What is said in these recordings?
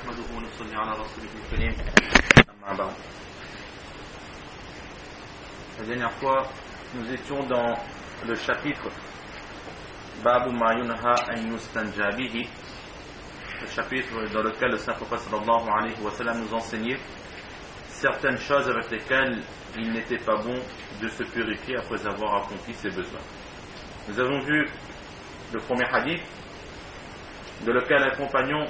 نحمده ونصلي على رسوله الكريم أما بعد. La dernière fois, nous étions dans le chapitre Babu ma yunha an yustanja bihi, le chapitre dans lequel le saint prophète sallallahu alayhi wa sallam nous enseignait certaines choses avec lesquelles il n'était pas bon de se purifier après avoir accompli ses besoins. Nous avons vu le premier hadith de lequel un compagnon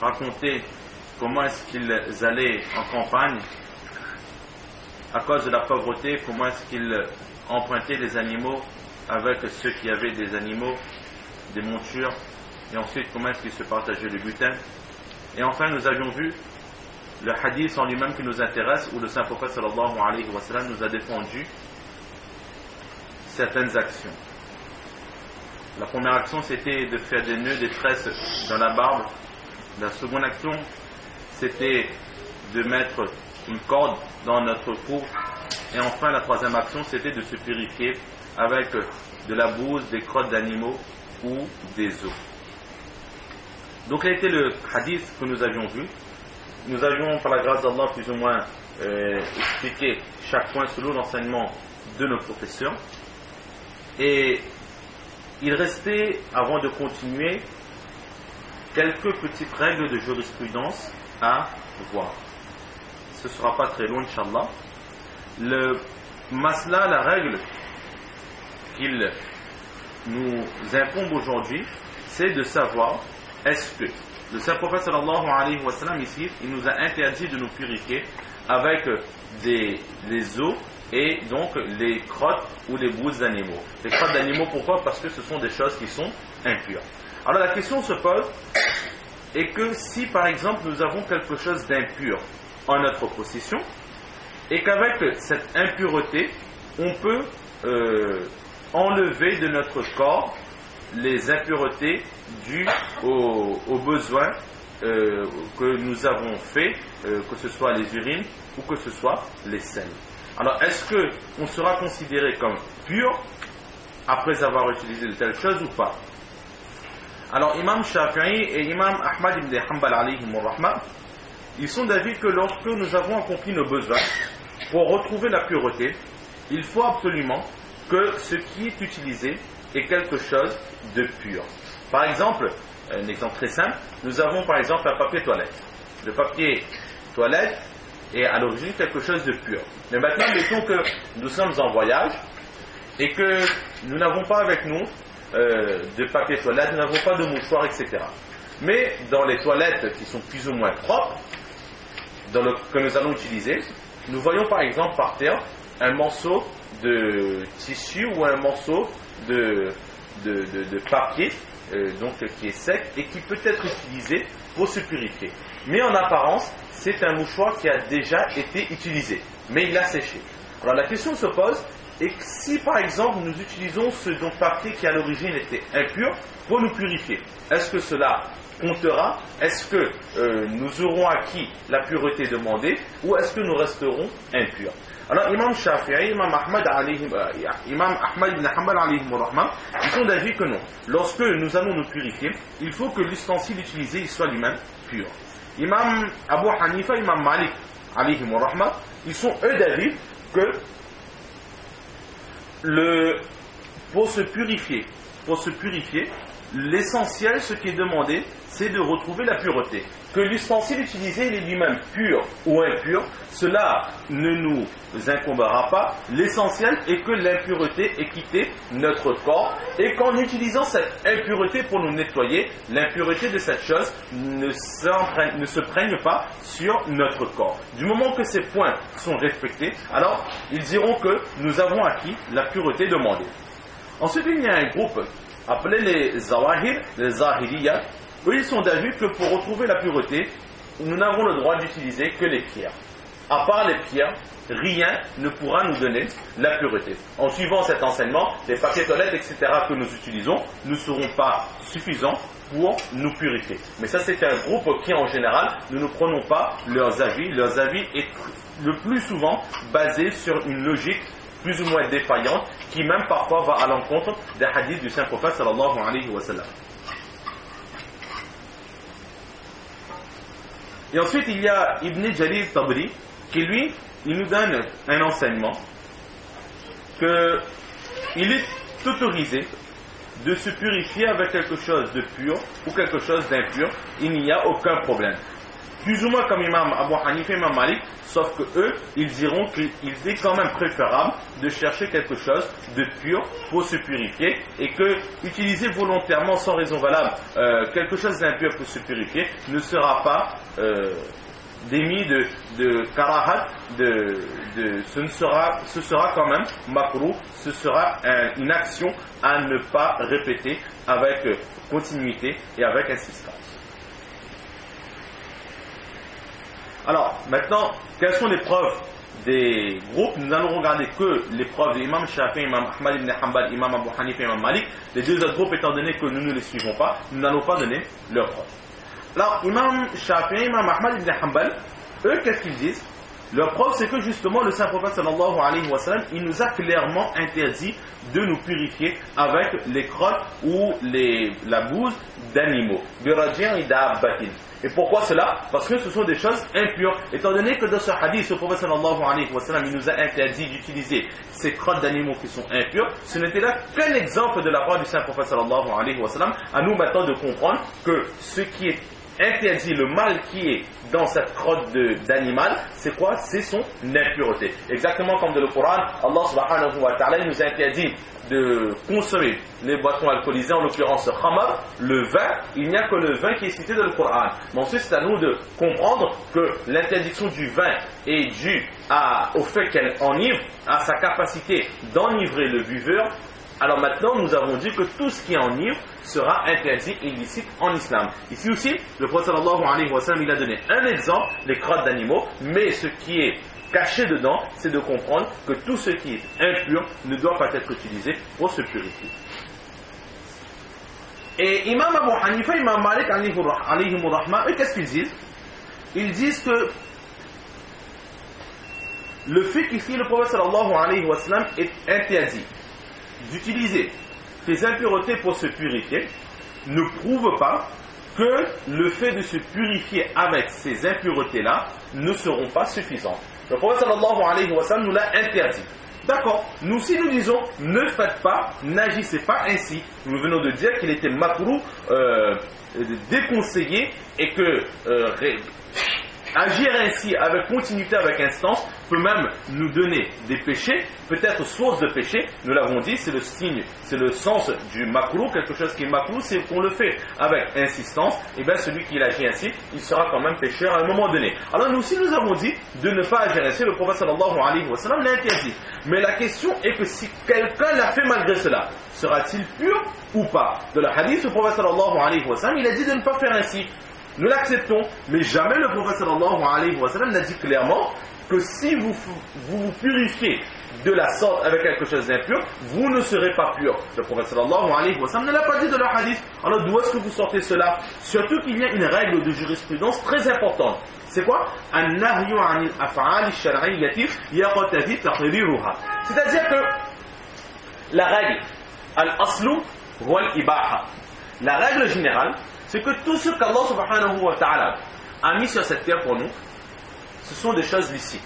racontait comment est-ce qu'ils allaient en campagne à cause de la pauvreté, comment est-ce qu'ils empruntaient les animaux avec ceux qui avaient des animaux, des montures, et ensuite comment est-ce qu'ils se partageaient le butin. Et enfin nous avions vu le hadith en lui-même qui nous intéresse, où le saint prophète sallallahu alayhi wa sallam nous a défendu certaines actions. La première action, c'était de faire des nœuds, des tresses dans la barbe. La seconde action, c'était de mettre une corde dans notre cou. Et enfin, la troisième action, c'était de se purifier avec de la bouse, des crottes d'animaux ou des os. Donc, quel était le hadith que nous avions vu? Nous avions, par la grâce d'Allah, plus ou moins expliqué chaque point selon l'enseignement de nos professeurs. Et il restait, avant de continuer, quelques petites règles de jurisprudence à voir. Ce ne sera pas très long, Inch'Allah. Le masla, la règle qu'il nous incombe aujourd'hui, c'est de savoir est-ce que le saint prophète sallallahu alayhi wa sallam ici, il nous a interdit de nous purifier avec des os et donc les crottes ou les bouses d'animaux. Les crottes d'animaux, pourquoi? Parce que ce sont des choses qui sont impures. Alors la question se pose est que si par exemple nous avons quelque chose d'impur en notre possession et qu'avec cette impureté on peut enlever de notre corps les impuretés dues aux besoins que nous avons fait, que ce soit les urines ou que ce soit les selles. Alors, est-ce qu'on sera considéré comme pur après avoir utilisé de telles choses ou pas? Alors, Imam Shafi'i et Imam Ahmad ibn Hanbal alayhim rahma, ils sont d'avis que lorsque nous avons accompli nos besoins, pour retrouver la pureté, il faut absolument que ce qui est utilisé est quelque chose de pur. Par exemple, un exemple très simple, nous avons par exemple un papier toilette. Le papier toilette est à l'origine quelque chose de pur. Mais maintenant, mettons que nous sommes en voyage et que nous n'avons pas avec nous de papier toilette, nous n'avons pas de mouchoir, etc. Mais dans les toilettes qui sont plus ou moins propres, que nous allons utiliser, nous voyons par exemple par terre un morceau de tissu ou un morceau de papier donc qui est sec et qui peut être utilisé pour se purifier. Mais en apparence, c'est un mouchoir qui a déjà été utilisé, mais il a séché. Alors la question se pose, et si par exemple nous utilisons ce papier qui à l'origine était impur pour nous purifier, est-ce que cela comptera? Est-ce que nous aurons acquis la pureté demandée ou est-ce que nous resterons impurs? Alors Imam Shafi'i, Imam Ahmad ibn Hanbal alayhim rahma, ils sont d'avis que non. Lorsque nous allons nous purifier, il faut que l'ustensile utilisé il soit lui-même pur. Imam Abu Hanifa, Imam Malik alayhim rahma, ils sont eux d'avis que pour se purifier, l'essentiel, ce qui est demandé, c'est de retrouver la pureté. Que l'ustensile utilisé il est lui-même pur ou impur, cela ne nous incombera pas. L'essentiel est que l'impureté ait quitté notre corps et qu'en utilisant cette impureté pour nous nettoyer, l'impureté de cette chose ne se prenne pas sur notre corps. Du moment que ces points sont respectés, alors ils diront que nous avons acquis la pureté demandée. Ensuite, il y a un groupe appelé les Zawahir, les Zahiriyat. Eux, ils sont d'avis que pour retrouver la pureté, nous n'avons le droit d'utiliser que les pierres. À part les pierres, rien ne pourra nous donner la pureté. En suivant cet enseignement, les papiers toilettes, etc. que nous utilisons ne seront pas suffisants pour nous purifier. Mais ça, c'est un groupe qui, en général, nous ne prenons pas leurs avis. Leurs avis est le plus souvent basé sur une logique plus ou moins défaillante, qui même parfois va à l'encontre des hadiths du saint prophète sallallahu alayhi wa sallam. Et ensuite, il y a Ibn Jarir Tabri, qui lui, il nous donne un enseignement qu'il est autorisé de se purifier avec quelque chose de pur ou quelque chose d'impur, il n'y a aucun problème. Plus ou moins comme Imam Abu Hanifa et Imam Malik, sauf que eux, ils diront qu'il est quand même préférable de chercher quelque chose de pur pour se purifier et que utiliser volontairement sans raison valable quelque chose d'impur pour se purifier ne sera pas démis de karahat, ce sera quand même makruh, ce sera une action à ne pas répéter avec continuité et avec insistance. Alors, maintenant, quelles sont les preuves des groupes? Nous allons regarder que les preuves d'Imam Shafi'i, Imam Ahmad ibn Hanbal, Imam Abu Hanifa et Imam Malik. Les deux autres groupes, étant donné que nous ne les suivons pas, nous n'allons pas donner leurs preuves. Alors, Imam Shafi'i, Imam Ahmad ibn Hanbal, eux, qu'est-ce qu'ils disent? Leur preuve, c'est que justement, le Saint-Prophète sallallahu alayhi wa sallam, il nous a clairement interdit de nous purifier avec les crottes ou la bouse d'animaux. Et pourquoi cela? Parce que ce sont des choses impures. Étant donné que dans ce hadith, le Prophète sallallahu alayhi wa sallam, il nous a interdit d'utiliser ces crottes d'animaux qui sont impures, ce n'était là qu'un exemple de la part du Saint-Prophète sallallahu alayhi wa sallam. À nous maintenant de comprendre que ce qui est interdit, le mal qui est dans cette crotte d'animal, c'est quoi? C'est son impureté. Exactement comme dans le Coran, Allah subhanahu wa ta'ala nous a interdit de consommer les boissons alcoolisées, en l'occurrence le khamar, le vin. Il n'y a que le vin qui est cité dans le Coran. Mais ensuite, c'est à nous de comprendre que l'interdiction du vin est due au fait qu'elle enivre, à sa capacité d'enivrer le buveur. Alors maintenant, nous avons dit que tout ce qui enivre sera interdit et illicite en islam. Ici aussi, le prophète sallallahu alayhi wa sallam, il a donné un exemple, les crottes d'animaux, mais ce qui est caché dedans, c'est de comprendre que tout ce qui est impur ne doit pas être utilisé pour se purifier. Et Imam Abu Hanifa, Imam Malik, alayhim rahma, eux, qu'est-ce qu'ils disent? Ils disent que le fait qu'ici le prophète sallallahu alayhi wa sallam est interdit d'utiliser ces impuretés pour se purifier ne prouve pas que le fait de se purifier avec ces impuretés-là ne seront pas suffisantes. Le prophète sallallahu alayhi wa sallam nous l'a interdit. D'accord, nous si nous disons ne faites pas, n'agissez pas ainsi, nous venons de dire qu'il était makruh, déconseillé et que agir ainsi avec continuité, avec instance, peut même nous donner des péchés, peut-être source de péché. Nous l'avons dit, c'est le signe, c'est le sens du makruh. Quelque chose qui est makruh, c'est qu'on le fait avec insistance. Et bien celui qui agit ainsi, il sera quand même pécheur à un moment donné. Alors nous aussi nous avons dit de ne pas agir ainsi. Le prophète sallallahu alayhi wa sallam l'a interdit. Mais la question est que si quelqu'un l'a fait malgré cela, sera-t-il pur ou pas? De la hadith, le prophète sallallahu alayhi wa sallam, il a dit de ne pas faire ainsi. Nous l'acceptons, mais jamais le prophète sallallahu alayhi wa sallam n'a dit clairement que si vous vous purifiez de la sorte avec quelque chose d'impur, vous ne serez pas pur. Le prophète sallallahu alayhi wa sallam ne l'a pas dit de la hadith. Alors d'où est-ce que vous sortez cela? Surtout qu'il y a une règle de jurisprudence très importante. C'est quoi? C'est-à-dire que la règle, al-aslu huwa al-ibaha. La règle générale, c'est que tout ce qu'Allah subhanahu wa ta'ala a mis sur cette terre pour nous, ce sont des choses licites.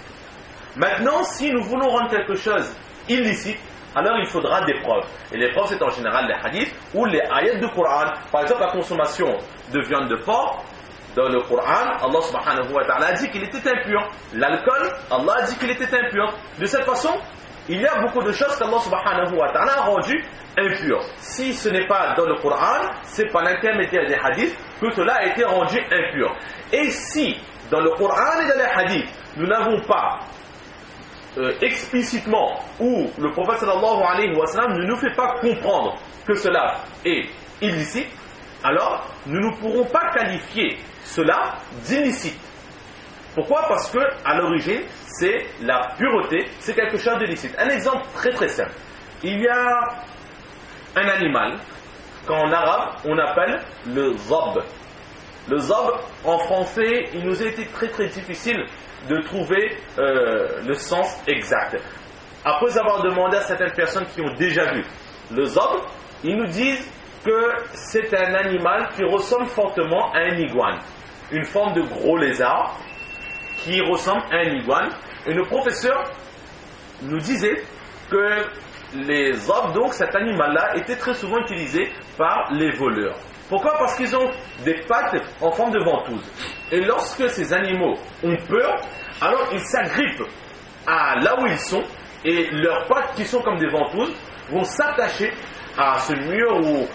Maintenant, si nous voulons rendre quelque chose illicite, alors il faudra des preuves. Et les preuves, c'est en général les hadiths ou les ayats du Coran. Par exemple, la consommation de viande de porc, dans le Coran, Allah subhanahu wa ta'ala a dit qu'il était impur. L'alcool, Allah a dit qu'il était impur. De cette façon, il y a beaucoup de choses qu'Allah subhanahu wa ta'ala a rendues impures. Si ce n'est pas dans le Coran, c'est par l'intermédiaire des hadiths que cela a été rendu impur. Et si dans le Coran et dans les hadiths, nous n'avons pas explicitement, ou le prophète sallallahu alayhi wa sallam ne nous fait pas comprendre que cela est illicite, alors nous ne pourrons pas qualifier cela d'illicite. Pourquoi? Parce que à l'origine, c'est la pureté, c'est quelque chose d'illicite. Un exemple très très simple. Il y a un animal qu'en arabe on appelle le zab. Le zab, en français, il nous a été très très difficile de trouver le sens exact. Après avoir demandé à certaines personnes qui ont déjà vu le zab, ils nous disent que c'est un animal qui ressemble fortement à un iguane. une forme de gros lézard qui ressemble à un iguane. Et le professeur nous disait que les hommes, donc cet animal-là, était très souvent utilisé par les voleurs. Pourquoi? Parce qu'ils ont des pattes en forme de ventouse. Et lorsque ces animaux ont peur, alors ils s'agrippent à là où ils sont, et leurs pattes qui sont comme des ventouses vont s'attacher à ce mur ou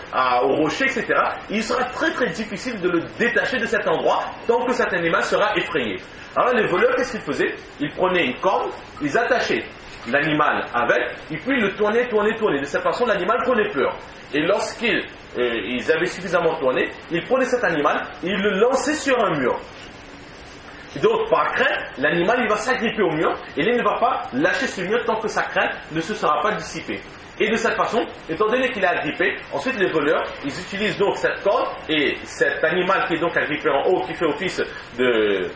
au rocher, etc. Il sera très très difficile de le détacher de cet endroit tant que cet animal sera effrayé. Alors les voleurs, qu'est-ce qu'ils faisaient? Ils prenaient une corde, ils attachaient l'animal avec, et puis ils le tournaient. De cette façon, l'animal prenait peur. Et lorsqu'ils avaient suffisamment tourné, ils prenaient cet animal et ils le lançaient sur un mur. Donc, par crainte, l'animal il va s'agripper au mur et il ne va pas lâcher ce mur tant que sa crainte ne se sera pas dissipée. Et de cette façon, étant donné qu'il est agrippé, ensuite les voleurs, ils utilisent donc cette corde et cet animal qui est donc agrippé en haut, qui fait office de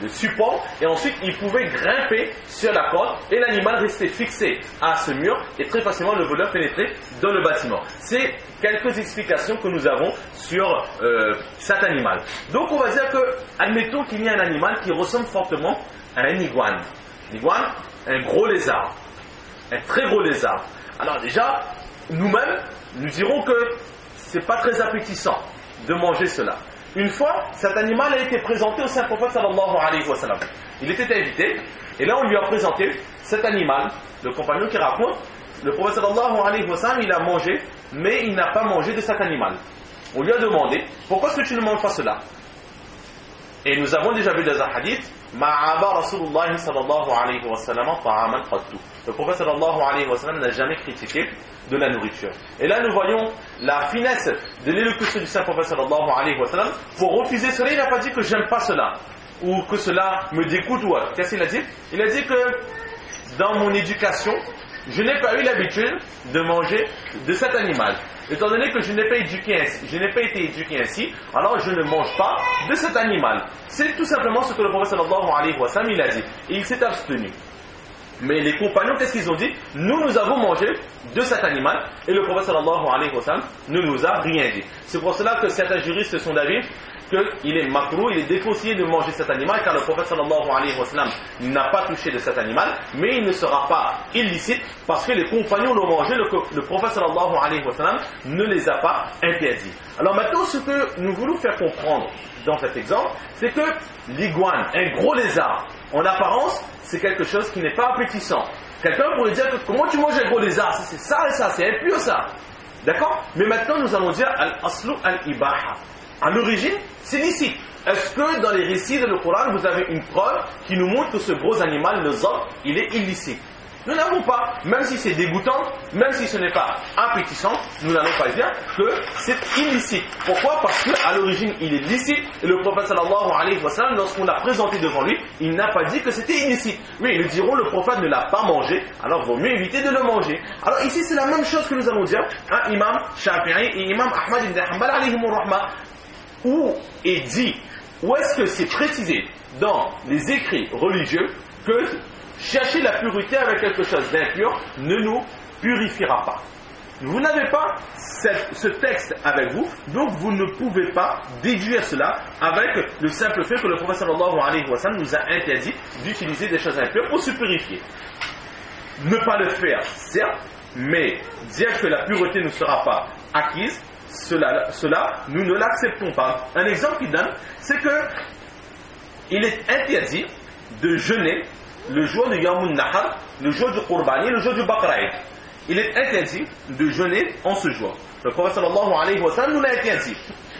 support, et ensuite ils pouvaient grimper sur la corde et l'animal restait fixé à ce mur et très facilement le voleur pénétrait dans le bâtiment. C'est quelques explications que nous avons sur cet animal. Donc on va dire que, admettons qu'il y a un animal qui ressemble fortement à un iguane. L'iguane, un gros lézard, un très gros lézard. Alors déjà, nous-mêmes, nous dirons que c'est pas très appétissant de manger cela. Une fois, cet animal a été présenté au Saint-Prophète sallallahu alayhi wa sallam. Il était invité, et là on lui a présenté cet animal, le compagnon qui raconte, le Prophète sallallahu alayhi wa sallam, il a mangé, mais il n'a pas mangé de cet animal. On lui a demandé, pourquoi est-ce que tu ne manges pas cela? Et nous avons déjà vu dans un hadith, Ma'aba Rasulullah sallallahu alayhi wa sallam ta'aman qattu. Le Prophète sallallahu alayhi wa sallam n'a jamais critiqué de la nourriture. Et là nous voyons la finesse de l'élocution du Saint-Prophète sallallahu alayhi wa sallam. Pour refuser cela, il n'a pas dit que j'aime pas cela, ou que cela me dégoûte ou autre. Qu'est-ce qu'il a dit? Il a dit que dans mon éducation, je n'ai pas eu l'habitude de manger de cet animal. Étant donné que je n'ai pas été éduqué ainsi, alors je ne mange pas de cet animal. C'est tout simplement ce que le Prophète sallallahu alayhi wa sallam il a dit. Et il s'est abstenu. Mais les compagnons, qu'est-ce qu'ils ont dit? Nous avons mangé de cet animal et le Prophète sallallahu alayhi wa sallam ne nous a rien dit. C'est pour cela que certains juristes sont d'avis qu'il est makruh, il est déconseillé de manger cet animal car le Prophète sallallahu alayhi wa sallam n'a pas touché de cet animal, mais il ne sera pas illicite parce que les compagnons l'ont mangé, le Prophète sallallahu alayhi wa sallam ne les a pas interdits. Alors maintenant, ce que nous voulons faire comprendre dans cet exemple, c'est que l'iguane, un gros lézard, en apparence, c'est quelque chose qui n'est pas appétissant. Quelqu'un pourrait dire que comment tu manges un gros lézard? C'est ça et ça, c'est impur ça. D'accord? Mais maintenant, nous allons dire al-aslu al-ibaha. À l'origine, c'est licite. Est-ce que dans les récits de le Coran, vous avez une preuve qui nous montre que ce gros animal, le zob, il est illicite? Nous n'avons pas, même si c'est dégoûtant, même si ce n'est pas appétissant, nous n'allons pas dire que c'est illicite. Pourquoi? Parce qu'à l'origine, il est licite, et le prophète sallallahu alayhi wa sallam, lorsqu'on l'a présenté devant lui, il n'a pas dit que c'était illicite. Mais ils diront, le prophète ne l'a pas mangé, alors vaut mieux éviter de le manger. Alors ici, c'est la même chose que nous allons dire à Imam Shafi'i et Imam Ahmad ibn Hanbal alayhimur rahma, où est dit, où est-ce que c'est précisé dans les écrits religieux que chercher la pureté avec quelque chose d'impur ne nous purifiera pas. Vous n'avez pas ce texte avec vous, donc vous ne pouvez pas déduire cela avec le simple fait que le prophète sallallahu alayhi wa sallam nous a interdit d'utiliser des choses impures pour se purifier. Ne pas le faire, certes, mais dire que la pureté ne sera pas acquise, cela nous ne l'acceptons pas. Un exemple qu'il donne, c'est que il est interdit de jeûner le jour de Yawmun Nahar, le jour du Qurbani, le jour du Baqra'id. Il est interdit de jeûner en ce jour. Le prophète sallallahu alayhi wa sallam nous l'a interdit.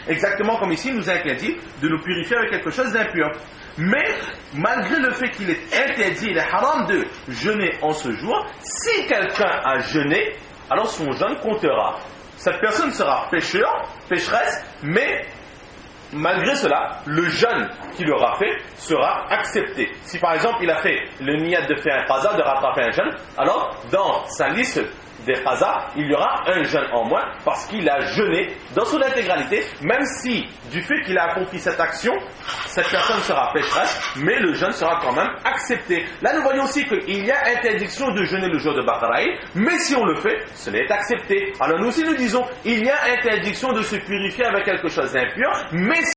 Exactement comme ici, il nous a interdit de nous purifier avec quelque chose d'impur. Mais, malgré le fait qu'il est interdit, il est haram de jeûner en ce jour, si quelqu'un a jeûné, alors son jeûne comptera. Cette personne sera pécheresse, mais malgré cela, le jeûne qu'il aura fait sera accepté. Si par exemple il a fait le niyat de faire un qaza, de rattraper un jeûne, alors dans sa liste des qaza, il y aura un jeûne en moins parce qu'il a jeûné dans son intégralité, même si du fait qu'il a accompli cette action, cette personne sera pécheresse, mais le jeûne sera quand même accepté. Là nous voyons aussi qu'il y a interdiction de jeûner le jour de Baqra'id, mais si on le fait, cela est accepté. Alors nous aussi nous disons, il y a interdiction de se purifier avec quelque chose d'impur, mais